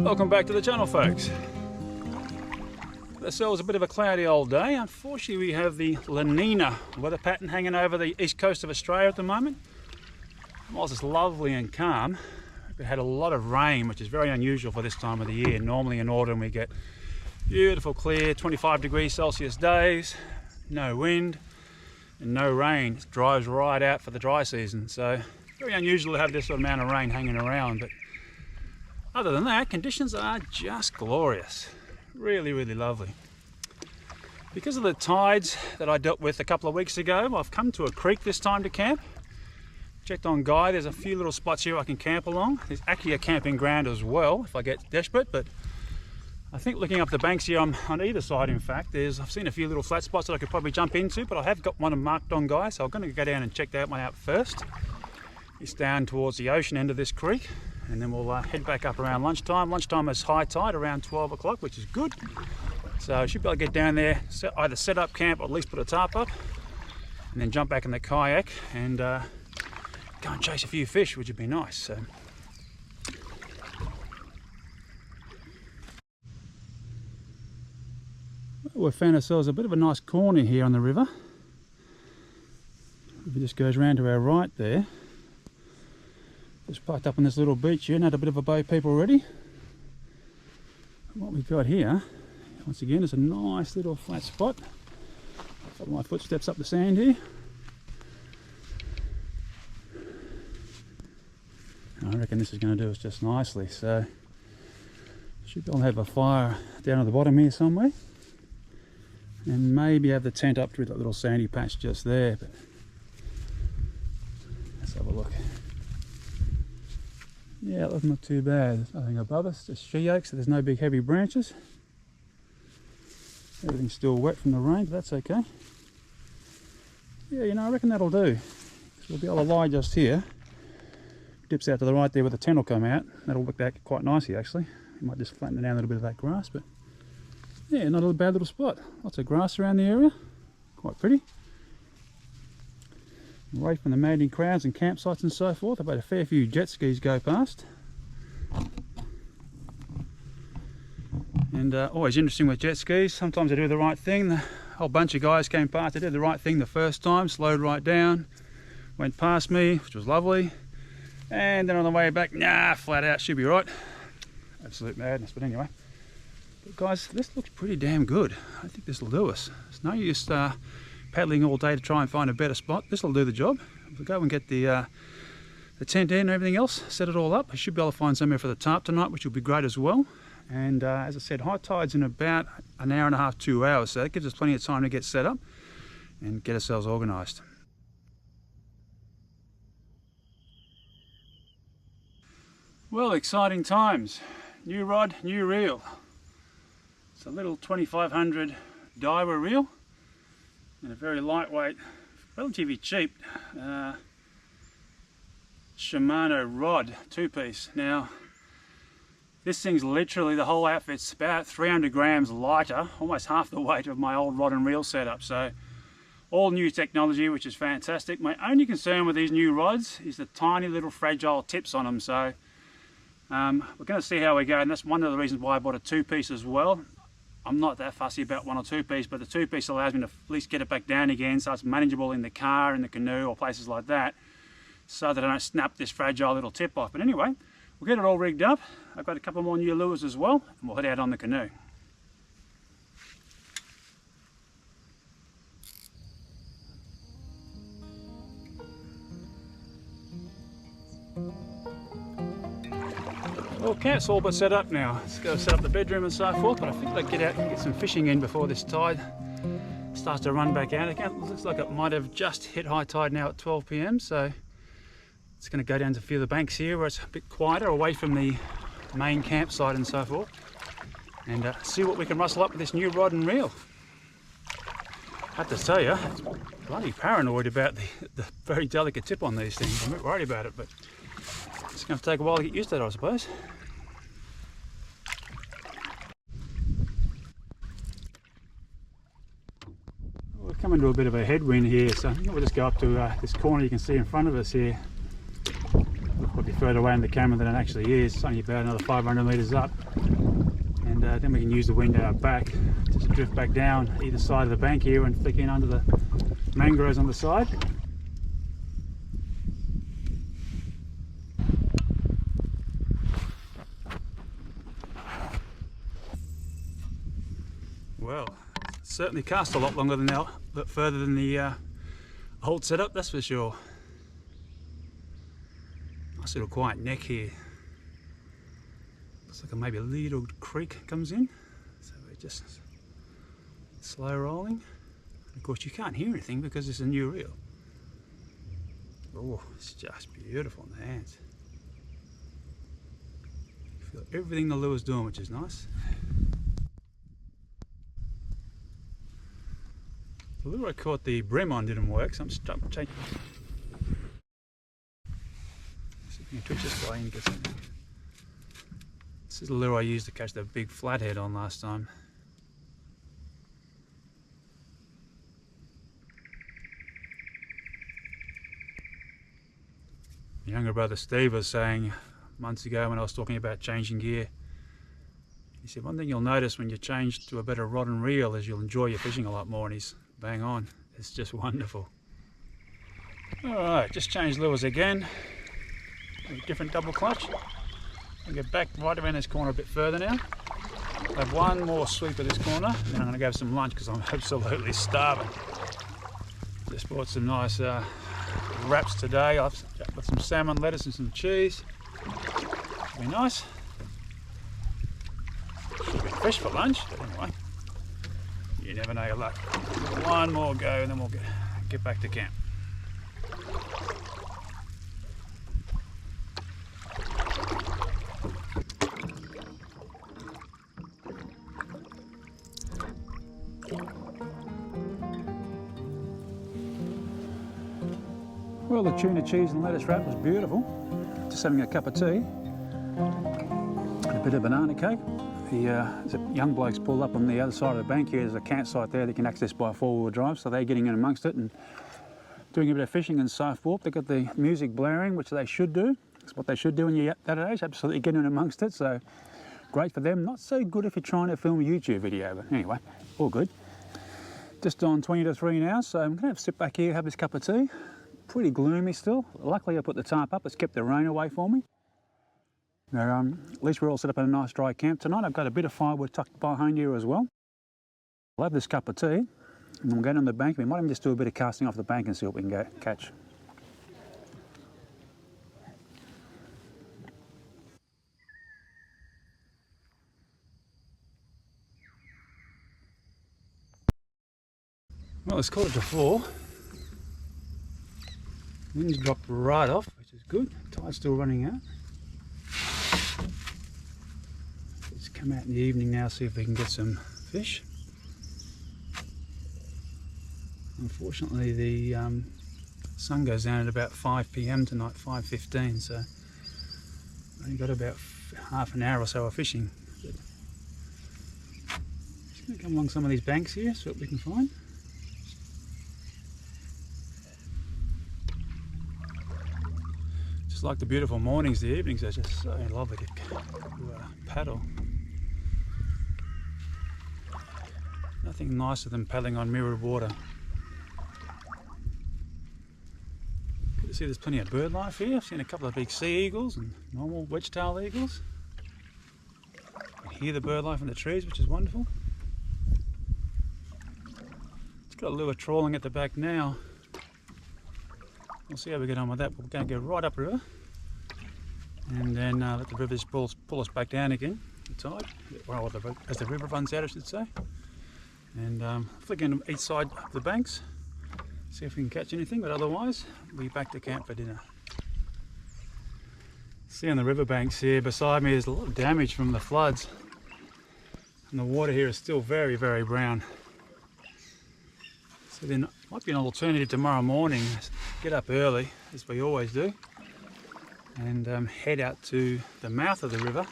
Welcome back to the channel, folks. Ourselves a bit of a cloudy old day. Unfortunately, we have the La Nina weather pattern hanging over the east coast of Australia at the moment. Whilst it's lovely and calm, we had a lot of rain, which is very unusual for this time of the year. Normally in autumn we get beautiful, clear, 25 degrees Celsius days, no wind and no rain. It dries right out for the dry season, so very unusual to have this sort of amount of rain hanging around. But other than that, conditions are just glorious. Really, really lovely. Because of the tides that I dealt with a couple of weeks ago, I've come to a creek this time to camp. Checked on Guy, there's a few little spots here I can camp along. There's actually a camping ground as well if I get desperate, but I think looking up the banks here on either side, in fact, I've seen a few little flat spots that I could probably jump into, but I have got one marked on Guy, so I'm going to go down and check that one out first. It's down towards the ocean end of this creek, and then we'll head back up around lunchtime. Lunchtime is high tide around 12 o'clock, which is good. So I should be able to get down there, either set up camp or at least put a tarp up, and then jump back in the kayak and go and chase a few fish, which would be nice. So we've found ourselves a bit of a nice corner here on the river. If it just goes round to our right there. Just parked up on this little beach here and had a bit of a bo peep already. What we've got here, once again, is a nice little flat spot. Follow my footsteps up the sand here. I reckon this is going to do us just nicely. So should be able to have a fire down at the bottom here somewhere, and maybe have the tent up through that little sandy patch just there. But let's have a look. Yeah, it looks not too bad. There's nothing above us, just she oaks, so there's no big heavy branches. Everything's still wet from the rain, but that's okay. Yeah, you know, I reckon that'll do. So we'll be able to lie just here. Dips out to the right there where the tent will come out. That'll look back quite nicely, actually. You might just flatten down a little bit of that grass, but yeah, not a bad little spot. Lots of grass around the area, quite pretty. Away from the maddening crowds and campsites and so forth. I've had a fair few jet skis go past. And always interesting with jet skis. Sometimes they do the right thing. The whole bunch of guys came past. They did the right thing the first time, slowed right down, went past me, which was lovely. And then on the way back, nah, flat out, should be right. Absolute madness, but anyway. But guys, this looks pretty damn good. I think this will do us. It's no use paddling all day to try and find a better spot. This will do the job. If we go and get the tent in and everything else, set it all up, I should be able to find somewhere for the tarp tonight, which will be great as well. And as I said, high tide's in about an hour and a half, 2 hours, so that gives us plenty of time to get set up and get ourselves organised. Well, exciting times. New rod, new reel. It's a little 2500 Daiwa reel and a very lightweight, relatively cheap Shimano rod, 2-piece. Now, this thing's literally, the whole outfit's about 300 grams lighter, almost half the weight of my old rod and reel setup. So all new technology, which is fantastic. My only concern with these new rods is the tiny little fragile tips on them. So we're going to see how we go, and that's one of the reasons why I bought a 2-piece as well. I'm not that fussy about 1 or 2-piece, but the 2-piece allows me to at least get it back down again, so it's manageable in the car, in the canoe, or places like that, so that I don't snap this fragile little tip off. But anyway, we'll get it all rigged up. I've got a couple more new lures as well, and we'll head out on the canoe. Well, camp's all but set up now. Let's go set up the bedroom and so forth, but I think I'll get out and get some fishing in before this tide starts to run back out again. It looks like it might have just hit high tide now at 12 p.m, so it's going to go down to a few of the banks here where it's a bit quieter, away from the main campsite and so forth, and see what we can rustle up with this new rod and reel. I have to tell you, I'm bloody paranoid about the very delicate tip on these things. I'm a bit worried about it, but it's going to take a while to get used to it, I suppose. We're coming to a bit of a headwind here, so I think we'll just go up to this corner you can see in front of us here. We'll probably further away in the camera than it actually is. It's only about another 500 metres up. And then we can use the wind out back just to drift back down either side of the bank here and flick in under the mangroves on the side. Well, certainly cast a lot longer than further than the old setup, that's for sure. Nice little quiet neck here. Looks like maybe a little creek comes in, so we're just slow rolling. Of course, you can't hear anything because it's a new reel. Oh, it's just beautiful in the hands. You feel everything the lure's doing, which is nice. The lure I caught the Bream on didn't work, so I'm changing. See if you can twitch this way and get something. This is the lure I used to catch the big flathead on last time. My younger brother Steve was saying months ago when I was talking about changing gear, he said one thing you'll notice when you change to a better rod and reel is you'll enjoy your fishing a lot more, and he's bang on. It's just wonderful. Alright, just changed lures again. A different double clutch. I'll get back right around this corner a bit further now. I'll have one more sweep of this corner, then I'm going to go have some lunch because I'm absolutely starving. Just bought some nice wraps today. I've got some salmon, lettuce and some cheese. Should be nice. Should be fish for lunch, but anyway. You never know your luck. One more go and then we'll get back to camp. Well, the tuna cheese and lettuce wrap was beautiful. Just having a cup of tea. And a bit of banana cake. The young blokes pulled up on the other side of the bank here. There's a campsite there that can access by four-wheel drive, so they're getting in amongst it and doing a bit of fishing and surf warp. They've got the music blaring, which they should do. It's what they should do when you're at that age, absolutely getting in amongst it, so great for them. Not so good if you're trying to film a YouTube video, but anyway, all good. Just on 20 to 3 now, so I'm going to sit back here, have this cup of tea. Pretty gloomy still. Luckily I put the tarp up, it's kept the rain away for me. Now, at least we're all set up in a nice dry camp tonight. I've got a bit of firewood tucked behind here as well. I'll have this cup of tea and then we'll go on the bank. We might even just do a bit of casting off the bank and see what we can catch. Well, let's call it to 4. Wind's dropped right off, which is good. Tide's still running out. Let's come out in the evening now, see if we can get some fish. Unfortunately, the sun goes down at about 5 PM tonight, 5:15, so I've only got about half an hour or so of fishing. But just going to come along some of these banks here, see what we can find. Just like the beautiful mornings, the evenings are just so lovely to paddle. Nothing nicer than paddling on mirrored water. Good to see there's plenty of bird life here. I've seen a couple of big sea eagles and normal wedge-tailed eagles. You can hear the bird life in the trees, which is wonderful. It's got a lure trawling at the back now. We'll see how we get on with that. We're going to go right upriver and then let the river just pull us back down again, the tide, well, as the river runs out, I should say. And flick in each side of the banks, see if we can catch anything, but otherwise we'll be back to camp for dinner. See on the river banks here beside me there's a lot of damage from the floods, and the water here is still very, very brown. So there might be an alternative tomorrow morning. Get up early, as we always do, and head out to the mouth of the river.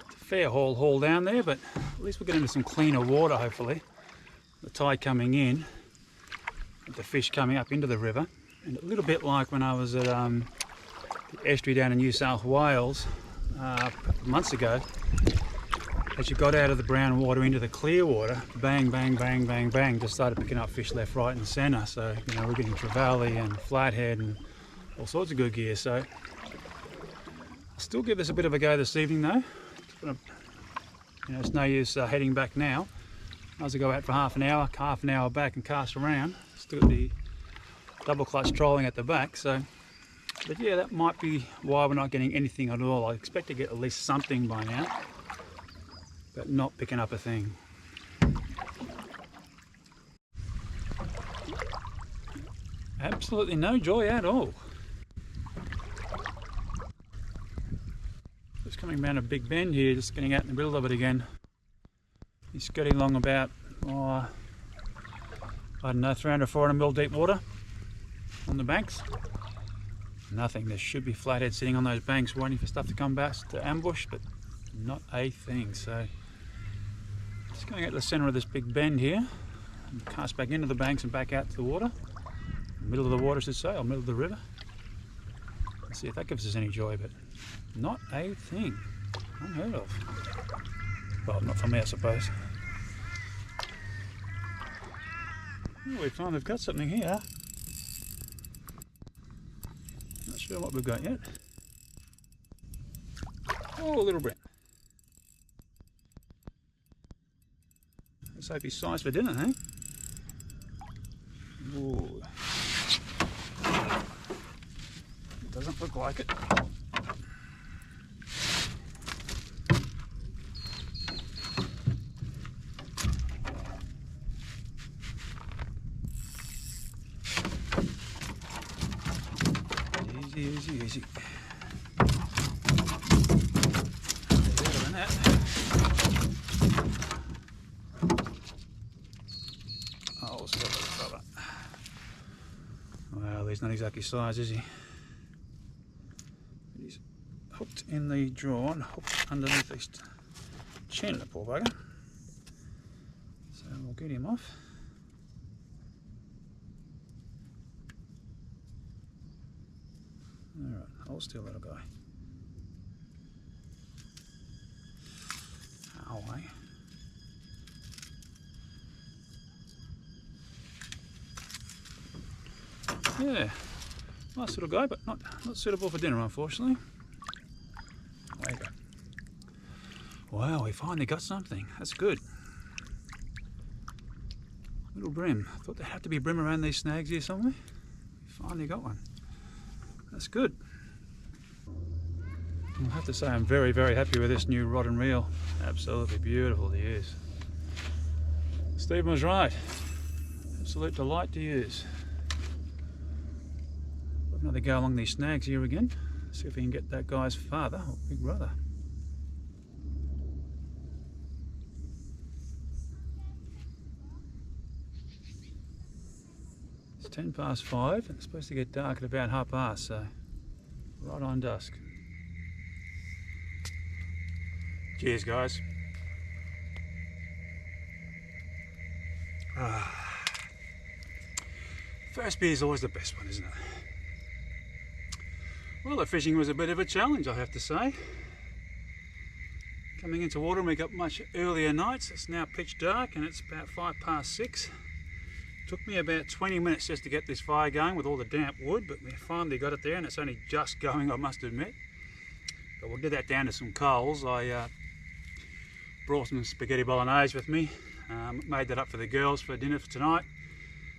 It's a fair haul down there, but at least we'll get into some cleaner water, hopefully. The tide coming in, with the fish coming up into the river. And a little bit like when I was at the estuary down in New South Wales months ago. As you got out of the brown water into the clear water, bang, bang, bang, bang, bang, just started picking up fish left, right and centre. So, you know, we're getting trevally and flathead and all sorts of good gear. So I'll still give this a bit of a go this evening though. You know, it's no use heading back now. Might as well go out for half an hour back and cast around. Still got the double clutch trolling at the back. So, but yeah, that might be why we're not getting anything at all. I expect to get at least something by now, but not picking up a thing. Absolutely no joy at all. Just coming around a big bend here, just getting out in the middle of it again. He's skirting along about, I don't know, 300, 400 mil deep water on the banks. Nothing. There should be flathead sitting on those banks waiting for stuff to come back to ambush, but not a thing. So just going out to the centre of this big bend here and cast back into the banks and back out to the water. Middle of the water, I should say, or middle of the river. Let's see if that gives us any joy, but not a thing. Unheard of. Well, not for me, I suppose. Oh, we finally have got something here. Not sure what we've got yet. Oh, a little bream. Let's hope he's sized for dinner, eh? Ooh. Doesn't look like it. Easy, easy, easy. Better than that. Oh, stop it, stop it. Well, he's not exactly sized, is he? He's hooked in the jaw and hooked underneath his chin, the poor bugger. So we'll get him off. Alright, hold still, little guy. Ow, eh? Yeah, nice little guy, but not suitable for dinner, unfortunately. There you go. Wow, we finally got something. That's good. Little bream. I thought there had to be bream around these snags here somewhere. We finally got one. That's good. I have to say I'm very, very happy with this new rod and reel. Absolutely beautiful to use. Stephen was right. Absolute delight to use. Got another go along these snags here again. See if we can get that guy's father or big brother. It's 5:10 and it's supposed to get dark at about 5:30, so right on dusk. Cheers, guys. First beer is always the best one, isn't it? Well, the fishing was a bit of a challenge, I have to say. Coming into water, we got much earlier nights. It's now pitch dark and it's about 6:05. Took me about 20 minutes just to get this fire going with all the damp wood, but we finally got it there and it's only just going, I must admit. But we'll get that down to some coals. I brought some spaghetti bolognese with me. Made that up for the girls for dinner for tonight.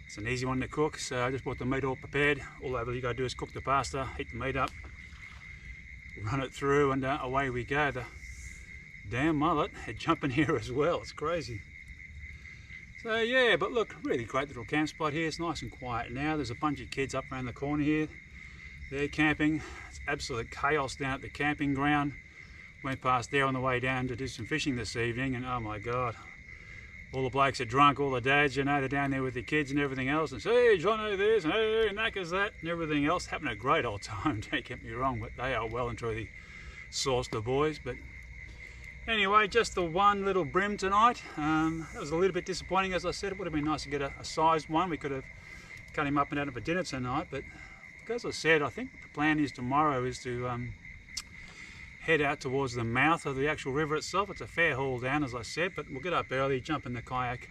It's an easy one to cook, so I just brought the meat all prepared. All you gotta do is cook the pasta, heat the meat up, run it through, and away we go. The damn mullet had jumping here as well. It's crazy. So yeah, but look, really great little camp spot here. It's nice and quiet now. There's a bunch of kids up around the corner here. They're camping. It's absolute chaos down at the camping ground. Went past there on the way down to do some fishing this evening, and oh my god, all the blokes are drunk, all the dads, you know, they're down there with the kids and everything else, and say, hey, Jono this, and hey, Knackers that, and everything else. Having a great old time, don't get me wrong, but they are well and truly sauced, the boys. But anyway, just the one little bream tonight. That was a little bit disappointing, as I said. It would have been nice to get a sized one. We could have cut him up and had him for dinner tonight, but look, as I said, I think the plan is tomorrow is to head out towards the mouth of the actual river itself. It's a fair haul down, as I said, but we'll get up early, jump in the kayak,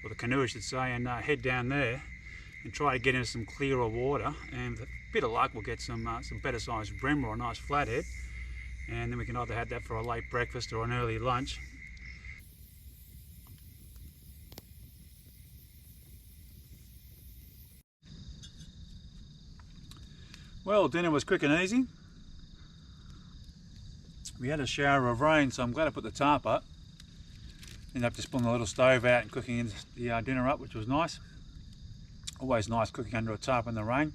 or the canoe I should say, and head down there and try to get into some clearer water. And with a bit of luck, we'll get some better sized bream or a nice flathead, and then we can either have that for a late breakfast or an early lunch. Well, dinner was quick and easy. We had a shower of rain, so I'm glad I put the tarp up. Ended up just pulling the little stove out and cooking the dinner up, which was nice. Always nice cooking under a tarp in the rain.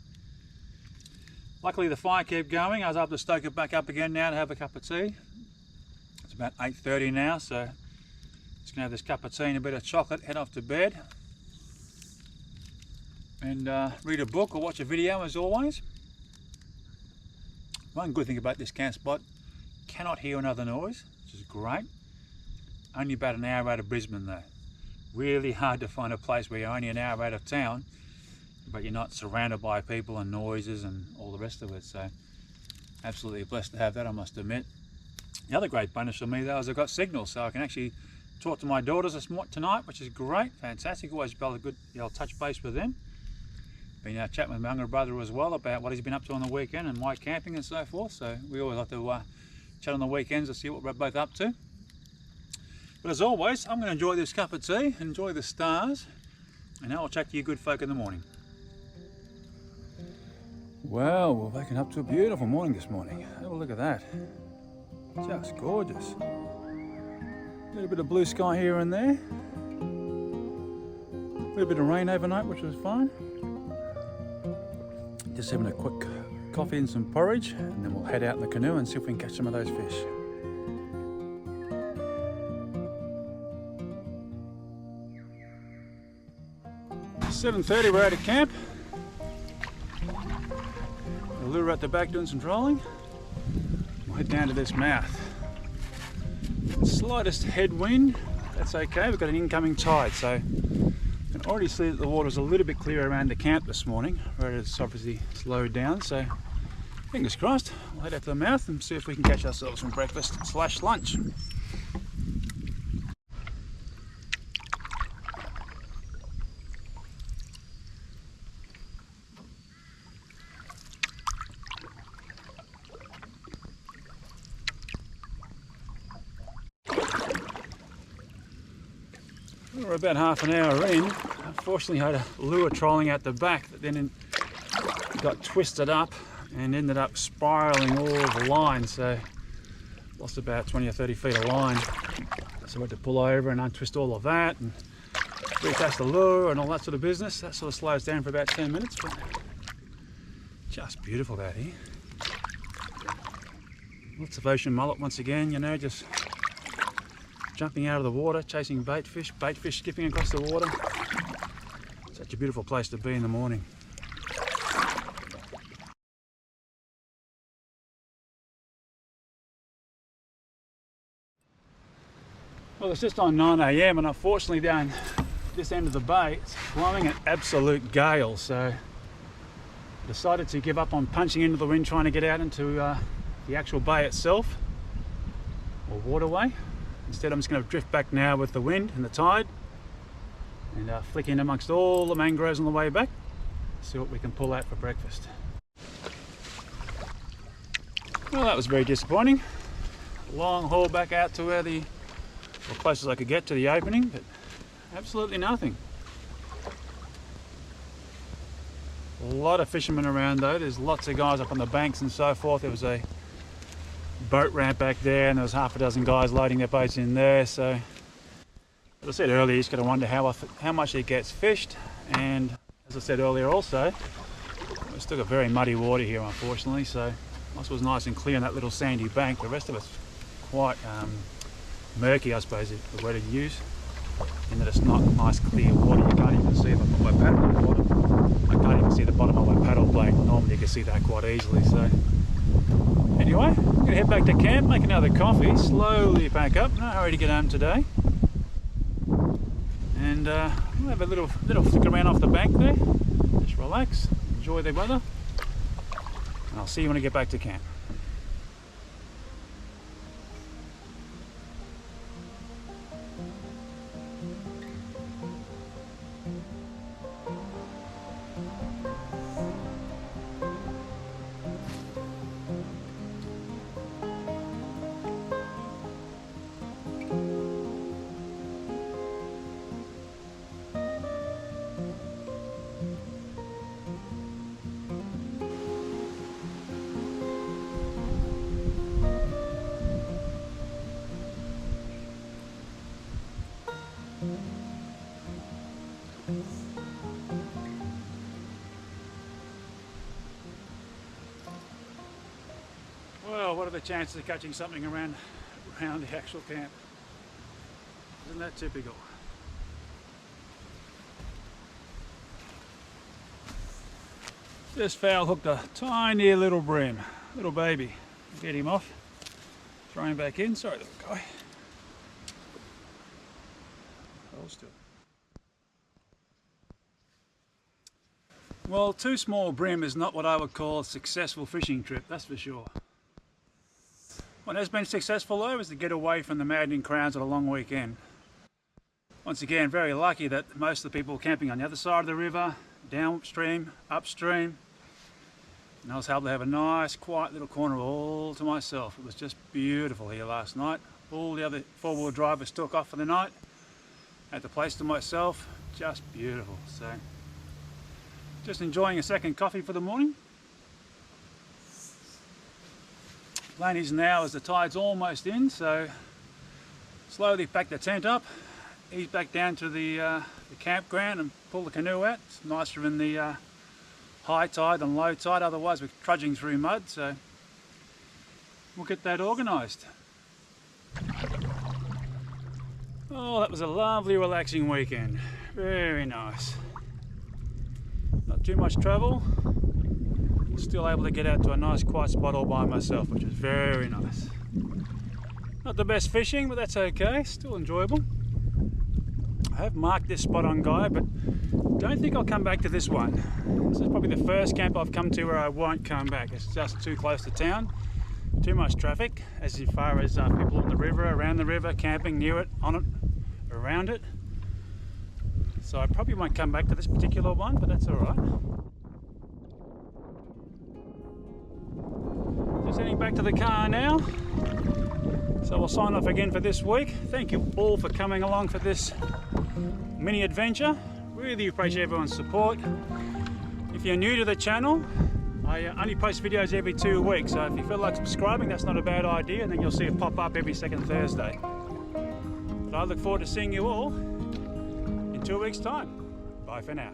Luckily the fire kept going. I was able to stoke it back up again now to have a cup of tea. It's about 8:30 now, so just gonna have this cup of tea and a bit of chocolate, head off to bed. And read a book or watch a video as always. One good thing about this camp spot, cannot hear another noise, which is great. Only about an hour out of Brisbane though. Really hard to find a place where you're only an hour out of town, but you're not surrounded by people and noises and all the rest of it. So absolutely blessed to have that, I must admit. The other great bonus for me though is I've got signal, so I can actually talk to my daughters tonight, which is great, fantastic. Always be able to touch base with them. Been chatting with my younger brother as well about what he's been up to on the weekend and why camping and so forth. So we always like to chat on the weekends to see what we're both up to. But as always, I'm going to enjoy this cup of tea, enjoy the stars, and now I'll chat to you good folk in the morning. Well, we're waking up to a beautiful morning this morning. Have a look at that. Just gorgeous. A little bit of blue sky here and there. A little bit of rain overnight, which was fine. Just having a quick coffee and some porridge, and then we'll head out in the canoe and see if we can catch some of those fish. It's 7:30, we're out of camp. The lure at the back doing some trolling. We'll head down to this mouth. Slightest headwind, that's okay. We've got an incoming tide, so you can already see that the water's a little bit clearer around the camp this morning, where it's obviously slowed down. So fingers crossed, we'll head out to the mouth and see if we can catch ourselves some breakfast / lunch. We're about half an hour in. Unfortunately, I had a lure trolling out the back that then got twisted up and ended up spiraling all the line, so lost about 20 or 30 feet of line. So I had to pull over and untwist all of that and reattach the lure and all that sort of business. That sort of slows down for about 10 minutes, but just beautiful out here. Lots of ocean mullet once again, you know, just jumping out of the water, chasing bait fish skipping across the water. Such a beautiful place to be in the morning. Well, it's just on 9 AM and unfortunately down this end of the bay it's blowing an absolute gale, so I decided to give up on punching into the wind trying to get out into the actual bay itself or waterway. Instead, I'm just going to drift back now with the wind and the tide and flick in amongst all the mangroves on the way back, see what we can pull out for breakfast. Well, that was very disappointing. Long haul back out to where the closest I could get to the opening, but absolutely nothing. A lot of fishermen around though. There's lots of guys up on the banks and so forth. There was a boat ramp back there and there was half a dozen guys loading their boats in there. So as I said earlier, you just got to wonder how much it gets fished, and as I said earlier also, we've still got very muddy water here unfortunately, so this was nice and clear on that little sandy bank. The rest of it's quite murky, I suppose is the word to use, in that it's not nice clear water. You can't even see if I put my paddle on the bottom. I can't even see the bottom of my paddle blade. Normally you can see that quite easily. So anyway, I'm going to head back to camp, make another coffee, slowly pack up. No hurry to get home today. And we'll have a little flick around off the bank there. Just relax, enjoy the weather. I'll see you when I get back to camp. Well, what are the chances of catching something around the actual camp? Isn't that typical? Just foul hooked a tiny little bream, little baby. Get him off, throw him back in. Sorry, little guy. Hold still. Well, 2 small bream is not what I would call a successful fishing trip, that's for sure. What has been successful though is to get away from the maddening crowds on a long weekend. Once again, very lucky that most of the people were camping on the other side of the river, downstream, upstream. And I was able to have a nice quiet little corner all to myself. It was just beautiful here last night. All the other 4-wheel drivers took off for the night. Had the place to myself, just beautiful. So, just enjoying a second coffee for the morning. Plan is now as the tide's almost in, so slowly pack the tent up, ease back down to the campground and pull the canoe out. It's nicer in the high tide than low tide, otherwise we're trudging through mud, so we'll get that organised. Oh, that was a lovely relaxing weekend, very nice. Not too much travel. Still able to get out to a nice quiet spot all by myself, which is very nice. Not the best fishing, but that's okay, still enjoyable. I have marked this spot on Guide, but don't think I'll come back to this one. This is probably the first camp I've come to where I won't come back. It's just too close to town, too much traffic, as far as people on the river, around the river, camping near it, on it, around it. So I probably won't come back to this particular one, but that's all right. Just heading back to the car now. So we'll sign off again for this week. Thank you all for coming along for this mini adventure. Really appreciate everyone's support. If you're new to the channel, I only post videos every 2 weeks, so if you feel like subscribing, that's not a bad idea, and then you'll see it pop up every second Thursday. But I look forward to seeing you all in 2 weeks' time. Bye for now.